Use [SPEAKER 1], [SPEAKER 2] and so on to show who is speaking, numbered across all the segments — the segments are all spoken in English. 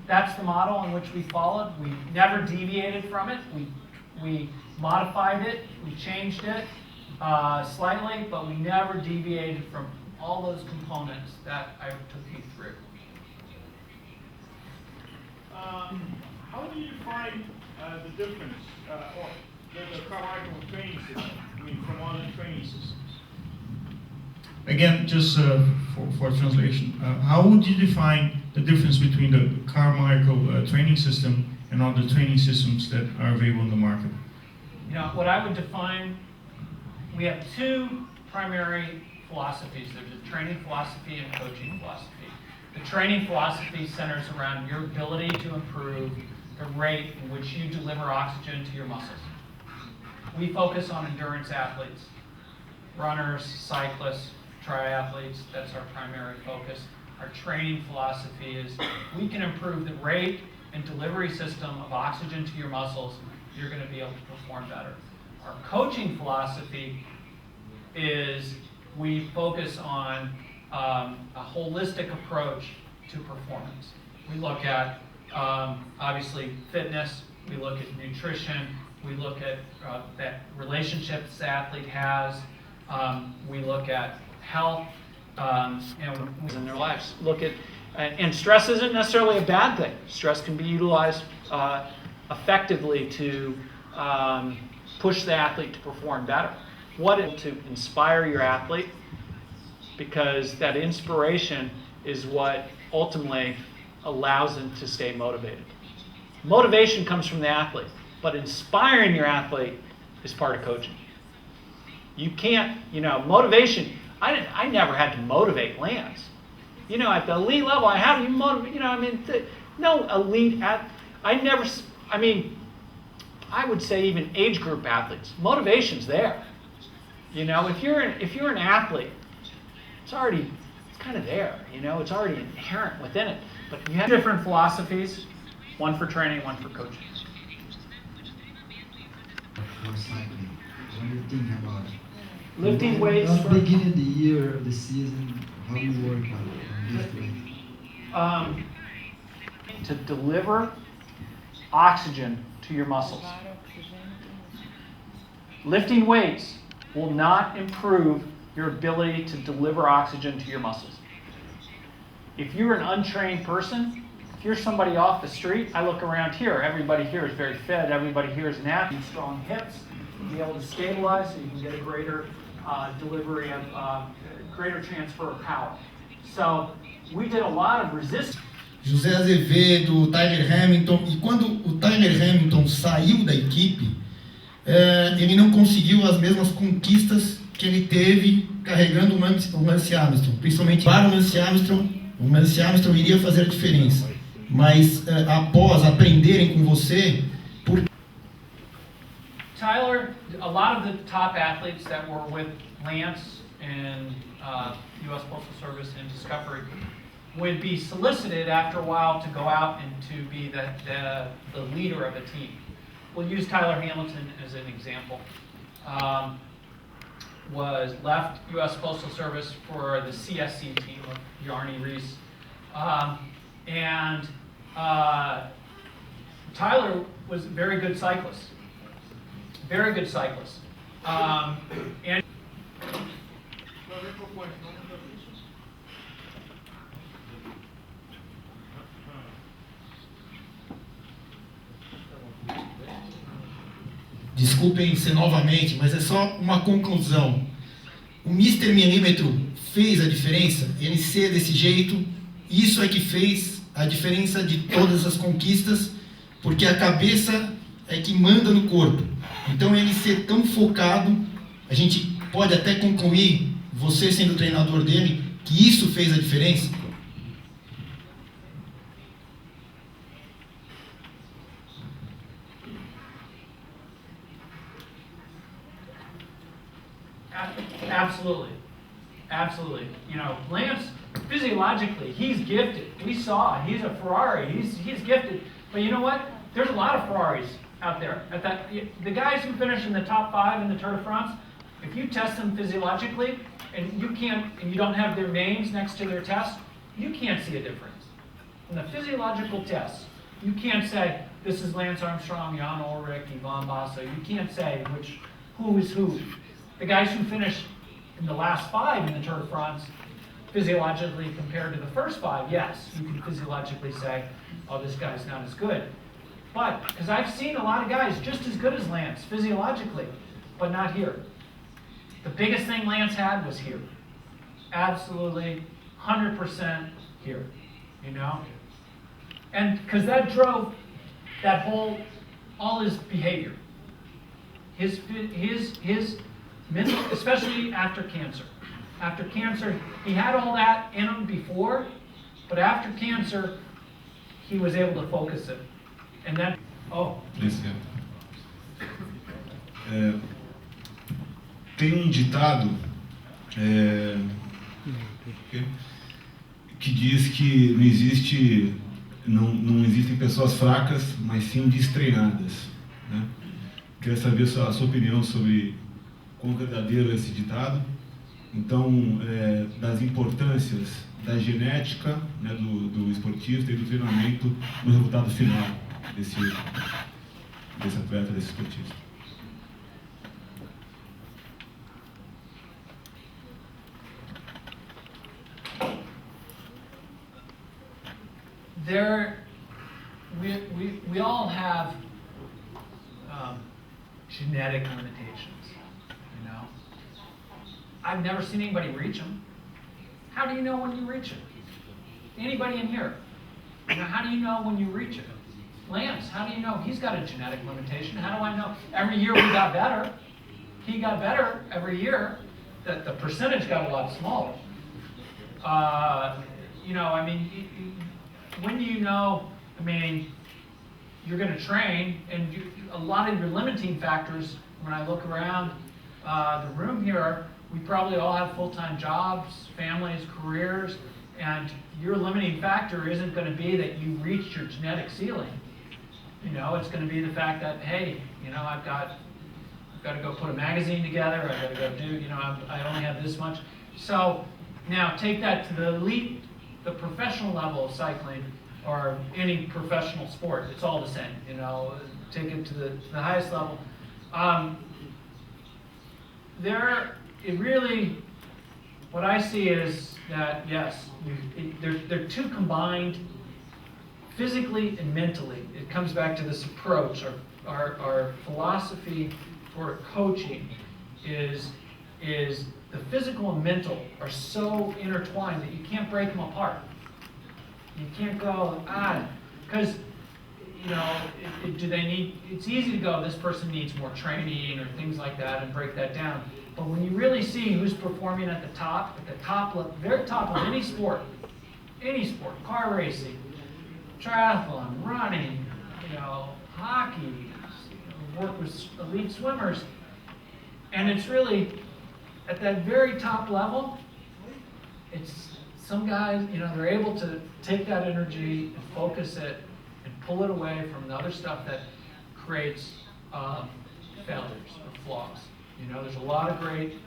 [SPEAKER 1] that's the model in which we followed. We never deviated from it. We modified it, we changed it slightly, but we never deviated from all those components that I took you through.
[SPEAKER 2] How do you find the difference, or the Carmichael training system, from other training systems?
[SPEAKER 3] Again, just for translation, how would you define the difference between the Carmichael training system and other training systems that are available in the market?
[SPEAKER 1] What I would define, we have two primary philosophies. There's a training philosophy and a coaching philosophy. The training philosophy centers around your ability to improve the rate in which you deliver oxygen to your muscles. We focus on endurance athletes, runners, cyclists, triathletes. That's our primary focus. Our training philosophy is we can improve the rate and delivery system of oxygen to your muscles. You're going to be able to perform better. Our coaching philosophy is we focus on a holistic approach to performance. We look at obviously fitness, we look at nutrition, we look at that relationships the athlete has, we look at health in their lives. Look at and stress isn't necessarily a bad thing. Stress can be utilized effectively to push the athlete to perform better. To inspire your athlete, because that inspiration is what ultimately allows them to stay motivated. Motivation comes from the athlete, but inspiring your athlete is part of coaching. You can't, motivation, I never had to motivate Lance. At the elite level, how do you motivate, no elite I would say even age group athletes, motivation's there. If you're an athlete, it's kind of there. It's already inherent within it. But you have different philosophies, one for training, one for coaching.
[SPEAKER 4] For cycling, when you think about it,
[SPEAKER 1] Lifting weights.
[SPEAKER 4] At the beginning of the year, of the season, how you work on lift weight?
[SPEAKER 1] To deliver oxygen to your muscles. Lifting weights will not improve your ability to deliver oxygen to your muscles. If you're an untrained person, if you're somebody off the street, I look around here, everybody here is very fit, everybody here is an athlete, strong hips, be able to stabilize so you can get a greater delivery of greater transfer of power. So we did a lot of resistance.
[SPEAKER 5] José Azevedo, Tyler Hamilton, e quando o Tyler Hamilton saiu da equipe, ele não conseguiu as mesmas conquistas que ele teve carregando o Lance Armstrong, principalmente para o Lance Armstrong iria fazer a diferença, mas após aprenderem com você,
[SPEAKER 1] Tyler, a lot of the top athletes that were with Lance and U.S. Postal Service and Discovery would be solicited after a while to go out and to be the leader of a team. We'll use Tyler Hamilton as an example. Was left U.S. Postal Service for the CSC team of Yarny Reese. Tyler was a very good cyclist. Very good cyclist. And
[SPEAKER 5] desculpem ser novamente, mas é só uma conclusão. O Mr. Milímetro fez a diferença, ele ser desse jeito, isso é que fez a diferença de todas as conquistas, porque a cabeça é que manda no corpo. Então ele ser tão focado, a gente pode até concluir, você sendo o treinador dele, que isso fez a diferença.
[SPEAKER 1] Absolutely. Absolutely. Lance, physiologically, he's gifted. We saw he's a Ferrari. He's gifted. But you know what? There's a lot of Ferraris out there. The guys who finish in the top 5 in the Tour de France, if you test them physiologically and you don't have their names next to their test, you can't see a difference. in the physiological tests, you can't say, this is Lance Armstrong, Jan Ulrich, Ivan Basso. You can't say who is who. The guys who finished in the last 5 in the Tour de France, physiologically compared to the first 5, yes, you can physiologically say, oh, this guy's not as good. But, because I've seen a lot of guys just as good as Lance, physiologically, but not here. The biggest thing Lance had was here. Absolutely, 100% here, you know? And because that drove that whole, all his behavior. His mental, especially after cancer. After cancer, he had all that in him before, but after cancer, he was able to focus it. And then,
[SPEAKER 6] Tem ditado que diz que não existem pessoas fracas, mas sim destreinadas, né? Queria saber a sua opinião sobre quão verdadeiro é esse ditado. Então, das importâncias da genética, né, do esportista e do treinamento no resultado final desse atleta, desse esportista.
[SPEAKER 1] We all have genetic limitations, you know. I've never seen anybody reach them. How do you know when you reach it? Anybody in here? You know, how do you know when you reach it? Lance, how do you know? He's got a genetic limitation. How do I know? Every year we got better. He got better every year. The percentage got a lot smaller. You know, I mean, when do you know? I mean, you're going to train, and a lot of your limiting factors, when I look around the room here, we probably all have full-time jobs, families, careers, and your limiting factor isn't going to be that you reached your genetic ceiling. You know, it's going to be the fact that, hey, you know, I've got to go put a magazine together, I've got to go do, you know, I only have this much. So now take that to the elite, the professional level of cycling, or any professional sport. It's all the same, you know, take it to the highest level. What I see is that, yes, they're two combined, physically and mentally. It comes back to this approach. Our philosophy for coaching is the physical and mental are so intertwined that you can't break them apart. You can't go, because, you know, it's easy to go, this person needs more training or things like that and break that down. But when you really see who's performing at the top, very top of any sport, car racing, triathlon, running, you know, hockey, you know, work with elite swimmers, and it's really at that very top level, it's some guys, you know, they're able to take that energy and focus it and pull it away from the other stuff that creates failures or flaws. You know, there's a lot of great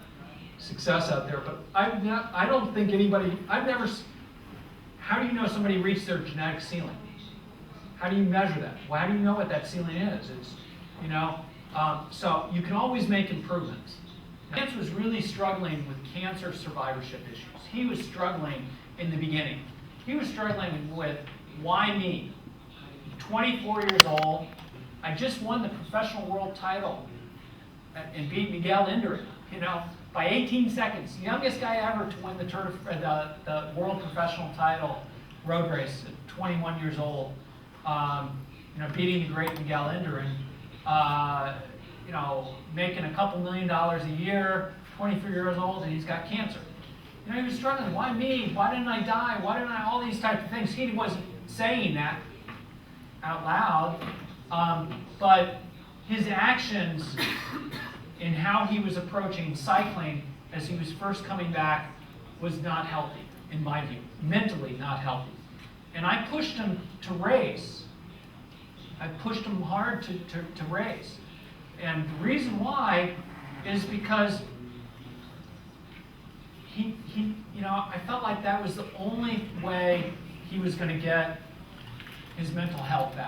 [SPEAKER 1] success out there, but I don't think anybody, how do you know somebody reached their genetic ceiling? How do you measure that? Well, how do you know what that ceiling is? It's, you know, so you can always make improvements. Lance was really struggling with cancer survivorship issues. He was struggling in the beginning. He was struggling with, why me? 24 years old, I just won the professional world title and beat Miguel Indurain, you know, by 18 seconds. Youngest guy ever to win the world professional title road race at 21 years old. You know, beating the great Miguel Indurain. You know, making a couple $1 million a year, 23 years old, and he's got cancer. You know, he was struggling. Why me? Why didn't I die? Why didn't I? All these types of things. He wasn't saying that out loud, but his actions in how he was approaching cycling as he was first coming back was not healthy, in my view. Mentally not healthy. And I pushed him to race. I pushed him hard to race. And the reason why is because he, you know, I felt like that was the only way he was going to get his mental health back.